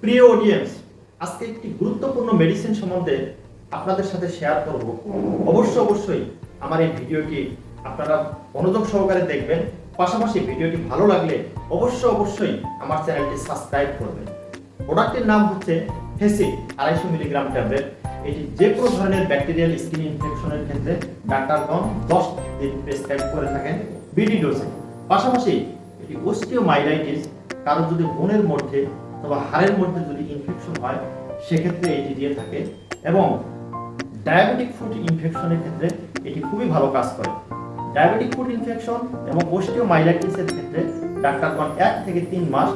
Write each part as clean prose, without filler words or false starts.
প্রিয় অডিয়েন্স, আজকে একটি গুরুত্বপূর্ণ মেডিসিন সম্বন্ধে আপনাদের সাথে শেয়ার করব। অবশ্যই আমার এই ভিডিওটি আপনারা মনোযোগ সহকারে দেখবেন। পাশাপাশি ভিডিওটি ভালো লাগলে অবশ্যই আমার চ্যানেলটি সাবস্ক্রাইব করবেন। প্রোডাক্টের নাম হচ্ছে ফেসিড 250 মিলিগ্রাম ট্যাবলেট। এটি যে কোনো ধরনের ব্যাকটেরিয়াল স্কিন ইনফেকশনের ক্ষেত্রে ডাক্তারগণ 10 দিন প্রেসক্রাইব করে থাকেন বিডি ডোজে। পাশাপাশি এটি অস্টিওমাইলাইটিস, কারো যদি বোনের মধ্যে অথবা হাড়ের মধ্যে যদি ইনফেকশন হয় সেক্ষেত্রে এটি দিয়ে থাকে, এবং ডায়াবেটিক ফুড ইনফেকশনের ক্ষেত্রে এটি খুবই ভালো কাজ করে। ডায়াবেটিক ফুড ইনফেকশন এবং অস্টিওমাইলাইটিসের ক্ষেত্রে ডাক্তারগণ 1 থেকে 3 মাস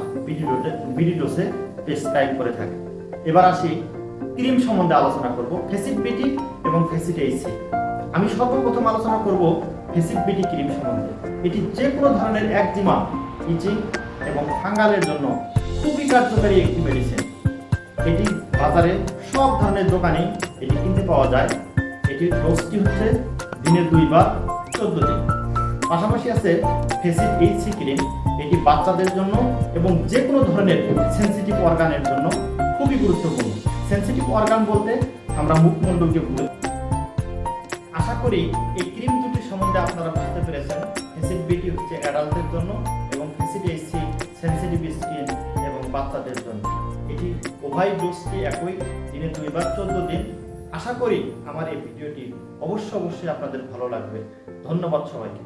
বিডি ডোজে প্রেসক্রাইব করে থাকে। এবার আসি ক্রিম সম্বন্ধে আলোচনা করব, ফেসিড বিটি এবং ফেসিড এইচসি। আমি সর্বপ্রথম আলোচনা করব ফেসিড বিটি ক্রিম সম্বন্ধে। এটি যে কোনো ধরনের একজিমা, ইচিং এবং ফাঙ্গালের জন্য খুবই কার্যকারী একটি মেডিসিন। এটি বাজারে সব ধরনের দোকানেই এটি কিনতে পাওয়া যায়। এটির ডোজটি হচ্ছে দিনে 2 বার 14 দিন। পাশাপাশি আছে ফেসিড এইচসি ক্রিম। এটি বাচ্চাদের জন্য এবং যে কোনো ধরনের সেনসিটিভ অর্গানের জন্য খুবই গুরুত্বপূর্ণ। সেনসিটিভ অর্গান বলতে আমরা মুখমণ্ডলকে বুঝি। আশা করি এই ক্রিম দুটি সম্বন্ধে আপনারা বুঝতে পেরেছেন। ফেসিড বিটি হচ্ছে অ্যাডাল্টদের জন্য এবং ফেসিড এইচসি সেনসিটিভ স্কিন এবং বাচ্চাদের জন্য। এটি উভয় ডোজটি একই, দিনে 2 বার 14 দিন। আশা করি আমার এই ভিডিওটি অবশ্যই আপনাদের ভালো লাগবে। ধন্যবাদ সবাইকে।